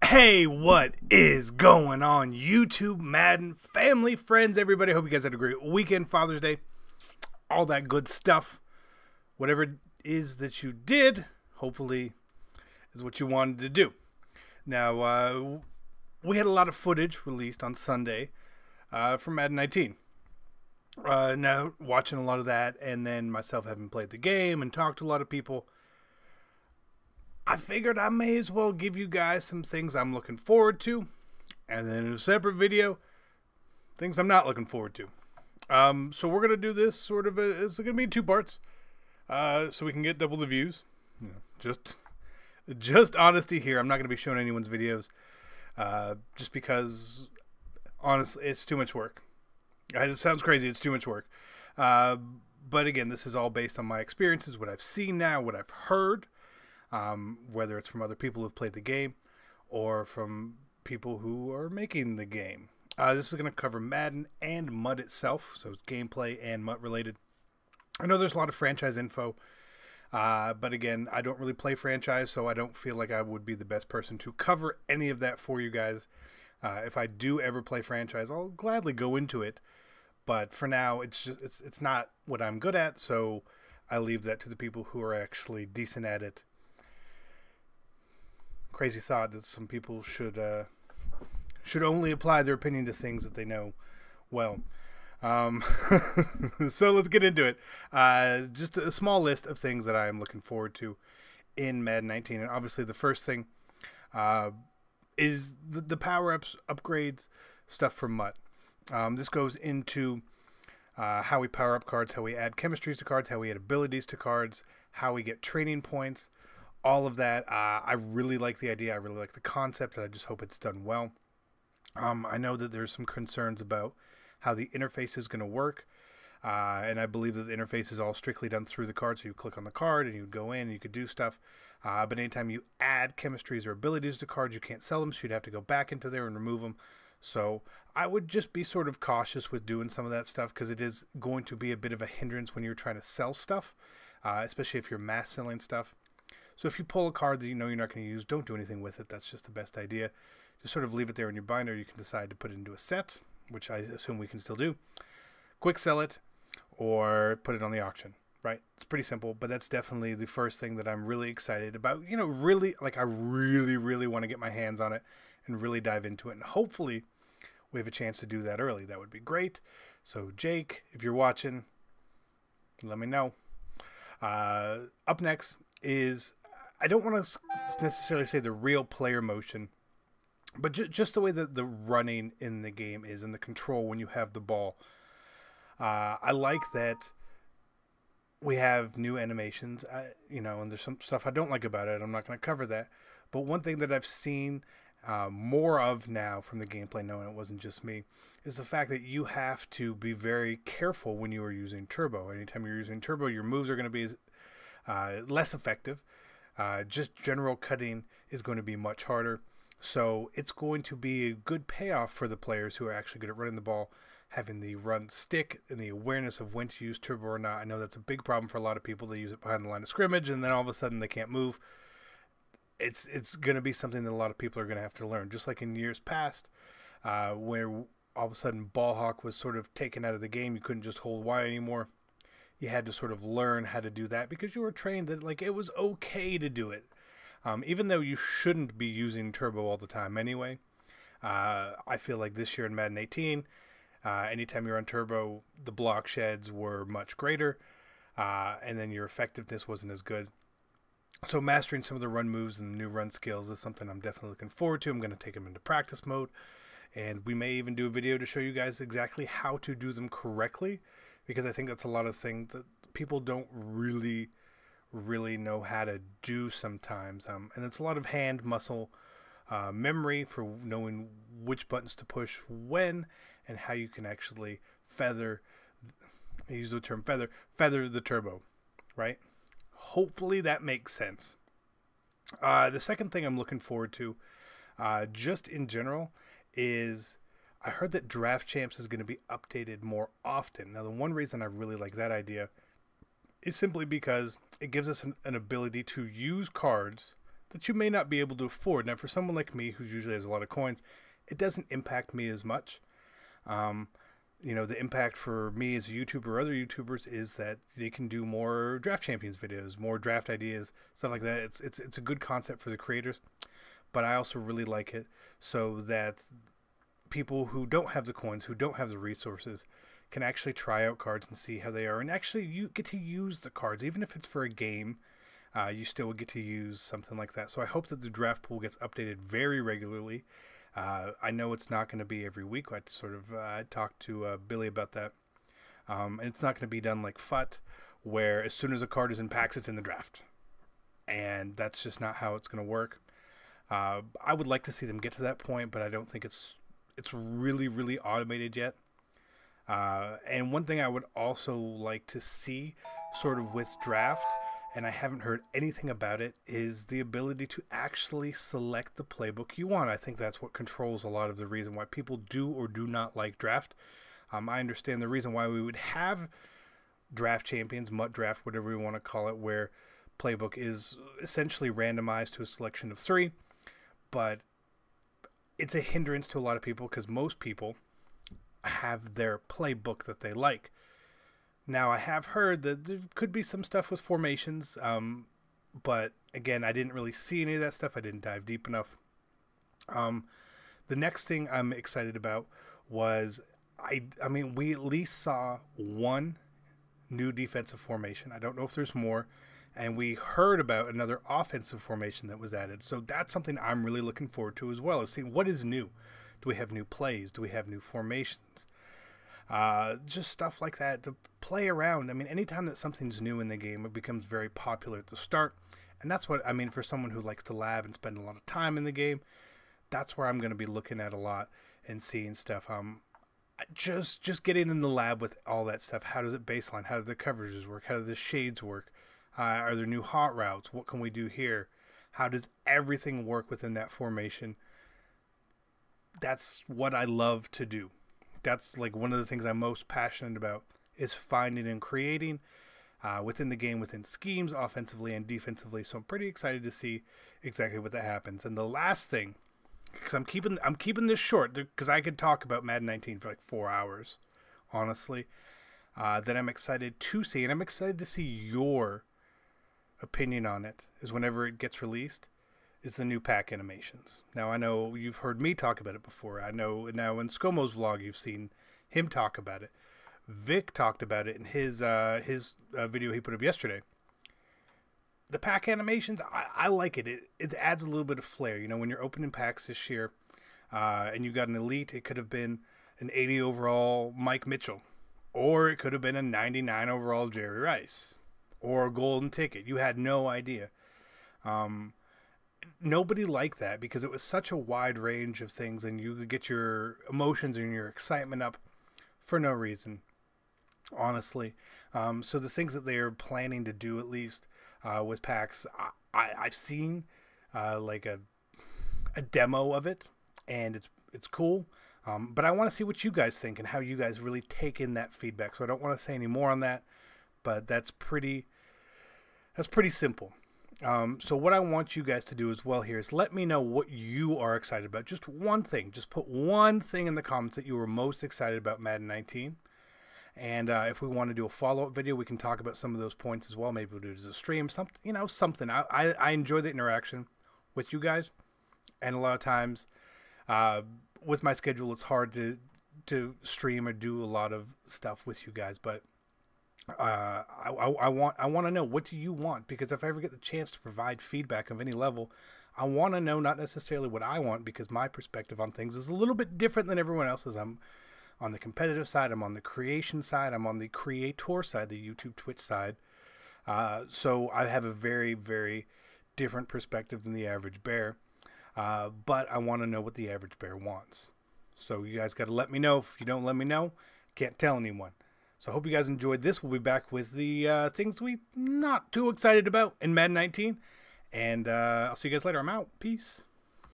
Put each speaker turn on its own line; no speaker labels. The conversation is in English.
Hey, what is going on YouTube, Madden, family, friends, everybody? Hope you guys had a great weekend, Father's Day, all that good stuff. Whatever it is that you did, hopefully is what you wanted to do. Now, we had a lot of footage released on Sunday from Madden 19. Now, watching a lot of that, and then myself having played the game and talked to a lot of people, I figured I may as well give you guys some things I'm looking forward to, and then in a separate video, things I'm not looking forward to. So we're going to do this sort of, it's going to be in two parts, so we can get double the views. You know, just honesty here. I'm not going to be showing anyone's videos, just because, honestly, it's too much work. It sounds crazy, it's too much work. But again, this is all based on my experiences, what I've seen now, what I've heard. Whether it's from other people who've played the game or from people who are making the game. This is going to cover Madden and MUT itself, so it's gameplay and MUT related. I know there's a lot of franchise info, but again, I don't really play franchise, so I don't feel like I would be the best person to cover any of that for you guys. If I do ever play franchise, I'll gladly go into it, but for now, it's not what I'm good at, so I leave that to the people who are actually decent at it. Crazy thought that some people should only apply their opinion to things that they know well. So let's get into it. Just a small list of things that I am looking forward to in Madden 19, and obviously the first thing is the power-ups, upgrades, stuff from MUT. This goes into how we power up cards, how we add chemistries to cards, how we add abilities to cards, how we get training points. All of that. I really like the idea. I really like the concept, and I just hope it's done well. I know that there's some concerns about how the interface is going to work, and I believe that the interface is all strictly done through the card. So you click on the card, and you go in, and you could do stuff. But anytime you add chemistries or abilities to cards, you can't sell them, so you'd have to go back into there and remove them. So I would just be sort of cautious with doing some of that stuff, because it is going to be a bit of a hindrance when you're trying to sell stuff, especially if you're mass selling stuff. So if you pull a card that you know you're not going to use, don't do anything with it. That's just the best idea. Just sort of leave it there in your binder. You can decide to put it into a set, which I assume we can still do. Quick sell it, or put it on the auction, right? It's pretty simple, but that's definitely the first thing that I'm really excited about. You know, really, like I really want to get my hands on it and really dive into it. And hopefully we have a chance to do that early. That would be great. So Jake, if you're watching, let me know. Up next is, I don't want to necessarily say the real player motion, but just the way that the running in the game is and the control when you have the ball. I like that we have new animations, you know, and there's some stuff I don't like about it. I'm not going to cover that. But one thing that I've seen more of now from the gameplay, knowing it wasn't just me, is the fact that you have to be very careful when you are using turbo. Anytime you're using turbo, your moves are going to be less effective. Just general cutting is going to be much harder. So it's going to be a good payoff for the players who are actually good at running the ball, having the run stick and the awareness of when to use turbo or not. I know that's a big problem for a lot of people. They use it behind the line of scrimmage, and then all of a sudden they can't move. It's going to be something that a lot of people are going to have to learn. Just like in years past, where all of a sudden ball hawk was sort of taken out of the game. You couldn't just hold Y anymore. You had to sort of learn how to do that because you were trained that like it was okay to do it. Even though you shouldn't be using turbo all the time anyway. I feel like this year in Madden 18, anytime you're on turbo, the block sheds were much greater, and then your effectiveness wasn't as good. So mastering some of the run moves and the new run skills is something I'm definitely looking forward to. I'm going to take them into practice mode, and we may even do a video to show you guys exactly how to do them correctly, because I think that's a lot of things that people don't really know how to do sometimes. And it's a lot of hand muscle memory for knowing which buttons to push when, and how you can actually feather, I use the term feather the turbo, right? Hopefully that makes sense. The second thing I'm looking forward to, just in general, is I heard that Draft Champs is going to be updated more often. Now, the one reason I really like that idea is simply because it gives us an ability to use cards that you may not be able to afford. Now, for someone like me who usually has a lot of coins, it doesn't impact me as much. You know, the impact for me as a YouTuber or other YouTubers is that they can do more Draft Champions videos, more draft ideas, stuff like that. It's a good concept for the creators, but I also really like it so that people who don't have the coins, who don't have the resources, can actually try out cards and see how they are. And actually, you get to use the cards, even if it's for a game. You still would get to use something like that. So I hope that the draft pool gets updated very regularly. I know it's not going to be every week. I sort of talked to Billy about that. And it's not going to be done like FUT, where as soon as a card is in packs, it's in the draft. And that's just not how it's going to work. I would like to see them get to that point, but I don't think it's really, really automated yet. And one thing I would also like to see sort of with draft, and I haven't heard anything about it, is the ability to actually select the playbook you want. I think that's what controls a lot of the reason why people do or do not like draft. I understand the reason why we would have draft champions, MUT draft, whatever we want to call it, where playbook is essentially randomized to a selection of 3, but it's a hindrance to a lot of people because most people have their playbook that they like. Now, I have heard that there could be some stuff with formations, but again, I didn't really see any of that stuff. I didn't dive deep enough. The next thing I'm excited about was, I mean, we at least saw one new defensive formation. I don't know if there's more. And we heard about another offensive formation that was added. So that's something I'm really looking forward to as well, is seeing what is new. Do we have new plays? Do we have new formations? Just stuff like that to play around. I mean, anytime that something's new in the game, it becomes very popular at the start. And that's what, I mean, for someone who likes to lab and spend a lot of time in the game, that's where I'm going to be looking at a lot and seeing stuff. Just getting in the lab with all that stuff. How does it baseline? How do the coverages work? How do the shades work? Are there new hot routes? What can we do here? How does everything work within that formation? That's what I love to do. That's like one of the things I'm most passionate about, is finding and creating within the game, within schemes, offensively and defensively. So I'm pretty excited to see exactly what that happens. And the last thing, because I'm keeping this short, because I could talk about Madden 19 for like 4 hours, honestly, that I'm excited to see, and I'm excited to see your opinion on it, is whenever it gets released, is the new pack animations. Now, I know you've heard me talk about it before. I know now in ScoMo's vlog you've seen him talk about it. Vic talked about it in his video he put up yesterday. The pack animations, I like it. It adds a little bit of flair. You know, when you're opening packs this year and you got an elite, it could have been an 80 overall Mike Mitchell, or it could have been a 99 overall Jerry Rice, or a golden ticket. You had no idea. Nobody liked that because it was such a wide range of things, and you could get your emotions and your excitement up for no reason, honestly. So the things that they are planning to do, at least with packs, I've seen like a demo of it, and it's cool. But I want to see what you guys think and how you guys really take in that feedback. So I don't want to say any more on that, but that's pretty simple. So what I want you guys to do as well here is let me know what you are excited about. Just one thing. Just put one thing in the comments that you were most excited about Madden 19. And if we want to do a follow-up video, we can talk about some of those points as well. Maybe we'll do it as a stream, something, you know, something. I enjoy the interaction with you guys. And a lot of times with my schedule, it's hard to stream or do a lot of stuff with you guys. But I want to know, what do you want? Because if I ever get the chance to provide feedback of any level, I want to know not necessarily what I want, because my perspective on things is a little bit different than everyone else's. I'm on the competitive side, I'm on the creation side, I'm on the creator side, the YouTube, Twitch side. So I have a very, very different perspective than the average bear. But I want to know what the average bear wants. So you guys got to let me know. If you don't let me know, can't tell anyone. So I hope you guys enjoyed this. We'll be back with the things we not too excited about in Madden 19. And I'll see you guys later. I'm out. Peace.